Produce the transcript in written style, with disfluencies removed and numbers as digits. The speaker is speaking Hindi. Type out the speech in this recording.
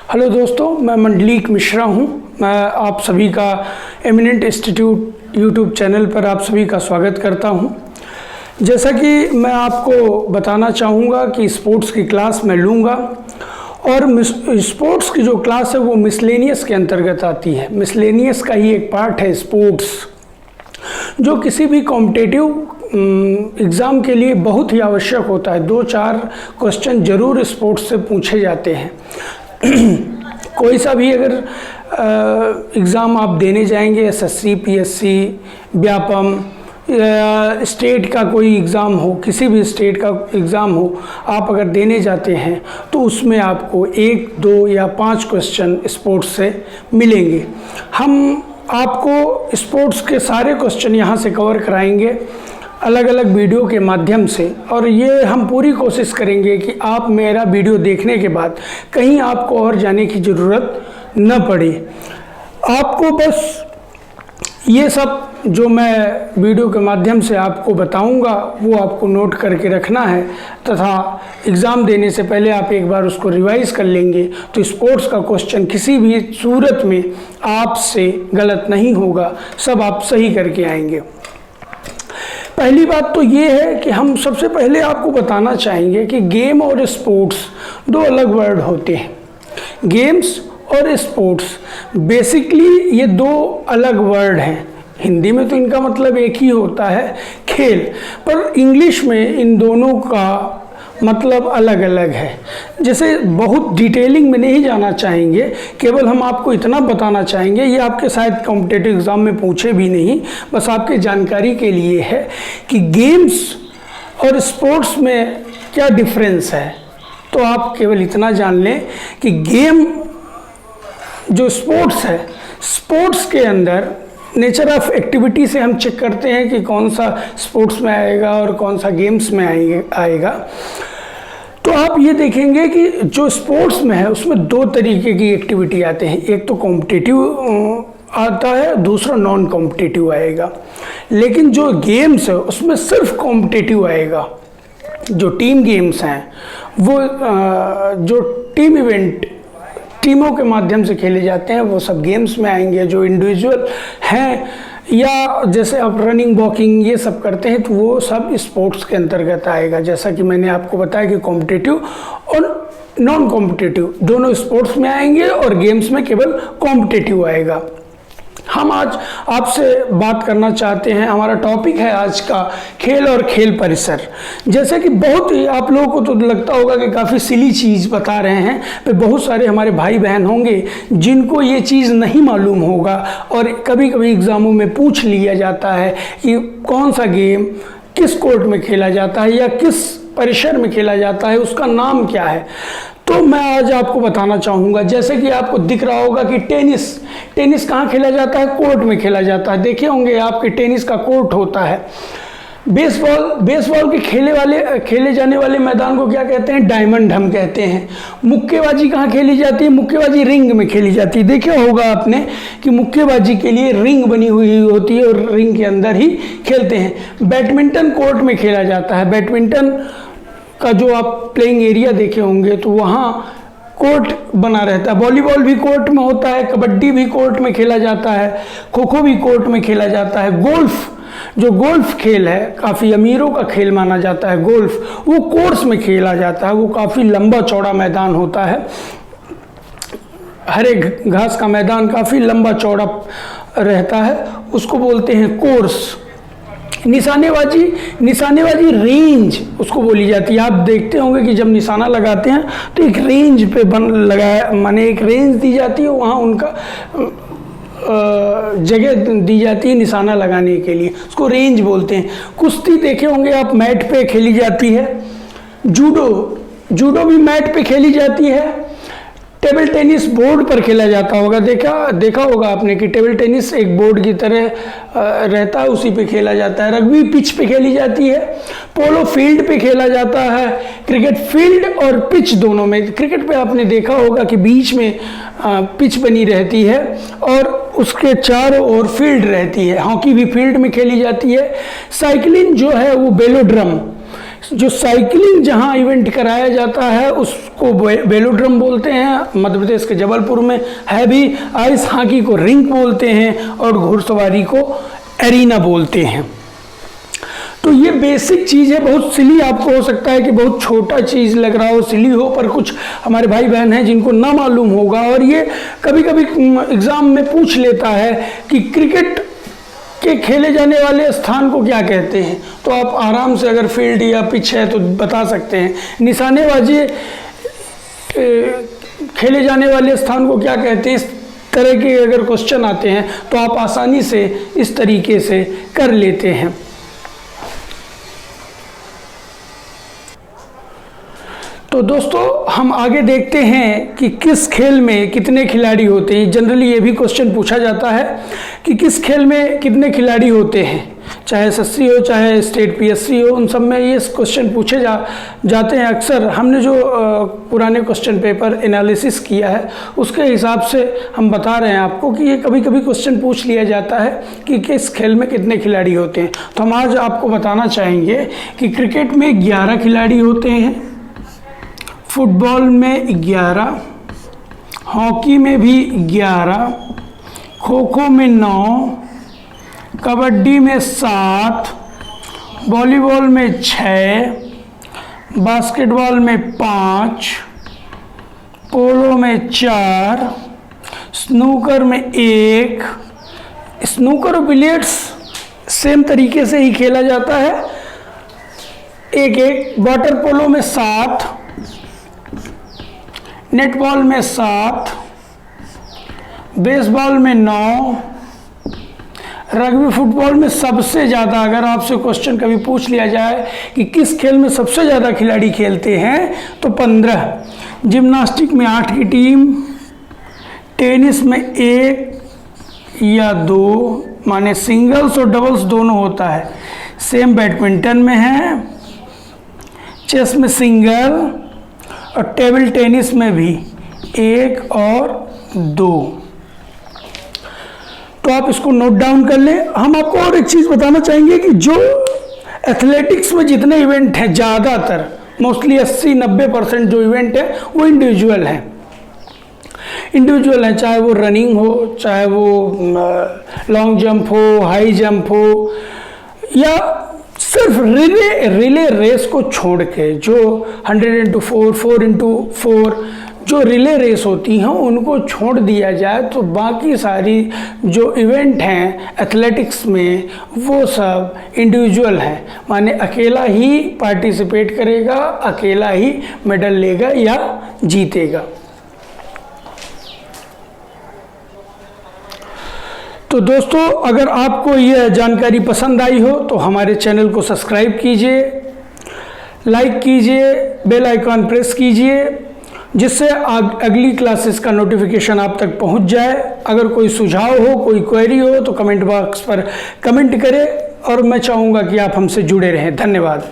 हेलो दोस्तों, मैं मंडलीक मिश्रा हूं। मैं आप सभी का एमिनेंट इंस्टीट्यूट यूट्यूब चैनल पर आप सभी का स्वागत करता हूं। जैसा कि मैं आपको बताना चाहूँगा कि स्पोर्ट्स की क्लास मैं लूँगा और स्पोर्ट्स की जो क्लास है वो मिसलेनियस के अंतर्गत आती है। मिसलेनियस का ही एक पार्ट है स्पोर्ट्स, जो किसी भी कॉम्पिटिटिव एग्ज़ाम के लिए बहुत ही आवश्यक होता है। 2-4 क्वेश्चन ज़रूर स्पोर्ट्स से पूछे जाते हैं। कोई सा भी अगर एग्ज़ाम आप देने जाएंगे, एसएससी, पीएससी, व्यापम, स्टेट का कोई एग्ज़ाम हो, किसी भी स्टेट का एग्ज़ाम हो, आप अगर देने जाते हैं तो उसमें आपको 1, 2 या 5 क्वेश्चन स्पोर्ट्स से मिलेंगे। हम आपको स्पोर्ट्स के सारे क्वेश्चन यहाँ से कवर कराएंगे अलग अलग वीडियो के माध्यम से, और ये हम पूरी कोशिश करेंगे कि आप मेरा वीडियो देखने के बाद कहीं आपको और जाने की ज़रूरत न पड़े। आपको बस ये सब जो मैं वीडियो के माध्यम से आपको बताऊंगा वो आपको नोट करके रखना है, तथा एग्ज़ाम देने से पहले आप एक बार उसको रिवाइज़ कर लेंगे तो स्पोर्ट्स का क्वेश्चन किसी भी सूरत में आपसे गलत नहीं होगा, सब आप सही करके आएंगे। पहली बात तो ये है कि हम सबसे पहले आपको बताना चाहेंगे कि गेम और स्पोर्ट्स 2 अलग वर्ड होते हैं। गेम्स और स्पोर्ट्स बेसिकली ये 2 अलग वर्ड हैं। हिंदी में तो इनका मतलब एक ही होता है, खेल, पर इंग्लिश में इन दोनों का मतलब अलग अलग है। जैसे बहुत डिटेलिंग में नहीं जाना चाहेंगे, केवल हम आपको इतना बताना चाहेंगे, ये आपके शायद कॉम्पिटिटिव एग्ज़ाम में पूछे भी नहीं, बस आपके जानकारी के लिए है कि गेम्स और स्पोर्ट्स में क्या डिफरेंस है। तो आप केवल इतना जान लें कि गेम जो स्पोर्ट्स है, स्पोर्ट्स के अंदर नेचर ऑफ एक्टिविटी से हम चेक करते हैं कि कौन सा स्पोर्ट्स में आएगा और कौन सा गेम्स में आएगा। तो आप ये देखेंगे कि जो स्पोर्ट्स में है उसमें 2 तरीके की एक्टिविटी आते हैं। एक तो कॉम्पिटिटिव आता है, दूसरा नॉन कॉम्पिटिटिव आएगा। लेकिन जो गेम्स है उसमें सिर्फ कॉम्पिटिटिव आएगा। जो टीम गेम्स हैं वो जो टीम इवेंट टीमों के माध्यम से खेले जाते हैं वो सब गेम्स में आएंगे। जो इंडिविजुअल हैं या जैसे आप रनिंग, वॉकिंग ये सब करते हैं तो वो सब स्पोर्ट्स के अंतर्गत आएगा। जैसा कि मैंने आपको बताया कि कॉम्पिटिटिव और नॉन कॉम्पिटिटिव दोनों स्पोर्ट्स में आएंगे और गेम्स में केवल कॉम्पिटिटिव आएगा। हम आज आपसे बात करना चाहते हैं, हमारा टॉपिक है आज का खेल और खेल परिसर। जैसे कि बहुत ही आप लोगों को तो लगता होगा कि काफ़ी सिली चीज़ बता रहे हैं, पर बहुत सारे हमारे भाई बहन होंगे जिनको ये चीज़ नहीं मालूम होगा, और कभी कभी एग्ज़ामों में पूछ लिया जाता है कि कौन सा गेम किस कोर्ट में खेला जाता है या किस परिसर में खेला जाता है, उसका नाम क्या है। तो मैं आज आपको बताना चाहूँगा, जैसे कि आपको दिख रहा होगा कि टेनिस कहाँ खेला जाता है, कोर्ट में खेला जाता है। देखे होंगे आपके टेनिस का कोर्ट होता है। बेसबॉल के खेले जाने वाले मैदान को क्या कहते हैं, डायमंड हम कहते हैं। मुक्केबाजी कहाँ खेली जाती है, मुक्केबाजी रिंग में खेली जाती है। देखा होगा आपने कि मुक्केबाजी के लिए रिंग बनी हुई होती है और रिंग के अंदर ही खेलते हैं। बैडमिंटन कोर्ट में खेला जाता है। बैडमिंटन का जो आप प्लेइंग एरिया देखे होंगे तो वहाँ कोर्ट बना रहता है। वॉलीबॉल भी कोर्ट में होता है, कबड्डी भी कोर्ट में खेला जाता है, खो खो भी कोर्ट में खेला जाता है। गोल्फ खेल है, काफ़ी अमीरों का खेल माना जाता है गोल्फ, वो कोर्स में खेला जाता है। वो काफ़ी लंबा चौड़ा मैदान होता है, हरे घास का मैदान काफ़ी लंबा चौड़ा रहता है, उसको बोलते हैं कोर्स। निशानेबाजी रेंज उसको बोली जाती है। आप देखते होंगे कि जब निशाना लगाते हैं तो एक रेंज पे माने एक रेंज दी जाती है, वहाँ उनका जगह दी जाती है निशाना लगाने के लिए, उसको रेंज बोलते हैं। कुश्ती देखे होंगे आप, मैट पे खेली जाती है। जूडो भी मैट पे खेली जाती है। टेबल टेनिस बोर्ड पर खेला जाता होगा, देखा होगा आपने कि टेबल टेनिस एक बोर्ड की तरह रहता है, उसी पे खेला जाता है। रग्बी पिच पे खेली जाती है। पोलो फील्ड पे खेला जाता है। क्रिकेट फील्ड और पिच दोनों में। क्रिकेट पे आपने देखा होगा कि बीच में पिच बनी रहती है और उसके चारों ओर फील्ड रहती है। हॉकी भी फील्ड में खेली जाती है। साइकिलिंग जो है वो वेलोड्रम जो साइकिलिंग जहां इवेंट कराया जाता है उसको वेलोड्रम बोलते हैं, मध्य प्रदेश के जबलपुर में है भी। आइस हॉकी को रिंक बोलते हैं और घुड़सवारी को एरिना बोलते हैं। तो ये बेसिक चीज़ है, बहुत सिली आपको हो सकता है कि बहुत छोटा चीज़ लग रहा हो, सिली हो, पर कुछ हमारे भाई बहन हैं जिनको ना मालूम होगा और ये कभी कभी एग्ज़ाम में पूछ लेता है कि क्रिकेट के खेले जाने वाले स्थान को क्या कहते हैं। तो आप आराम से अगर फील्ड या पिच है तो बता सकते हैं। निशानेबाजी खेले जाने वाले स्थान को क्या कहते हैं, इस तरह के अगर क्वेश्चन आते हैं तो आप आसानी से इस तरीके से कर लेते हैं। तो दोस्तों हम आगे देखते हैं कि किस खेल में कितने खिलाड़ी होते हैं। जनरली ये भी क्वेश्चन पूछा जाता है कि किस खेल में कितने खिलाड़ी होते हैं, चाहे एसएससी हो चाहे स्टेट पीएससी हो, उन सब में ये क्वेश्चन पूछे जाते हैं अक्सर। हमने जो पुराने क्वेश्चन पेपर एनालिसिस किया है उसके हिसाब से हम बता रहे हैं आपको कि ये कभी कभी क्वेश्चन पूछ लिया जाता है कि किस खेल में कितने खिलाड़ी होते हैं। तो हम आज आपको बताना चाहेंगे कि क्रिकेट में 11 खिलाड़ी होते हैं, फुटबॉल में 11, हॉकी में भी 11, खो खो में 9, कबड्डी में 7, वॉलीबॉल में 6, बास्केटबॉल में 5, पोलो में 4, स्नूकर में 1। स्नूकर और बिलियर्ड्स सेम तरीके से ही खेला जाता है, एक। वाटर पोलो में 7, नेटबॉल में 7, बेसबॉल में 9, रग्बी फुटबॉल में सबसे ज़्यादा, अगर आपसे क्वेश्चन कभी पूछ लिया जाए कि किस खेल में सबसे ज़्यादा खिलाड़ी खेलते हैं तो 15। जिम्नास्टिक में 8 की टीम, टेनिस में 1 या 2 माने सिंगल्स और डबल्स दोनों होता है, सेम बैडमिंटन में है, चेस में सिंगल और टेबल टेनिस में भी 1 और 2। तो आप इसको नोट डाउन कर लें। हम आपको और एक चीज़ बताना चाहेंगे कि जो एथलेटिक्स में जितने इवेंट हैं ज़्यादातर मोस्टली 80-90% जो इवेंट है वो इंडिविजुअल हैं। इंडिविजुअल हैं, चाहे वो रनिंग हो, चाहे वो लॉन्ग जंप हो, हाई जंप हो, या सिर्फ रिले रेस को छोड़ के जो 100x4, 4x4 जो रिले रेस होती हैं उनको छोड़ दिया जाए तो बाकी सारी जो इवेंट हैं एथलेटिक्स में वो सब इंडिविजुअल हैं, माने अकेला ही पार्टिसिपेट करेगा, अकेला ही मेडल लेगा या जीतेगा। तो दोस्तों अगर आपको यह जानकारी पसंद आई हो तो हमारे चैनल को सब्सक्राइब कीजिए, लाइक कीजिए, बेल आइकॉन प्रेस कीजिए, जिससे अगली क्लासेस का नोटिफिकेशन आप तक पहुंच जाए। अगर कोई सुझाव हो, कोई क्वेरी हो तो कमेंट बॉक्स पर कमेंट करें और मैं चाहूँगा कि आप हमसे जुड़े रहें। धन्यवाद।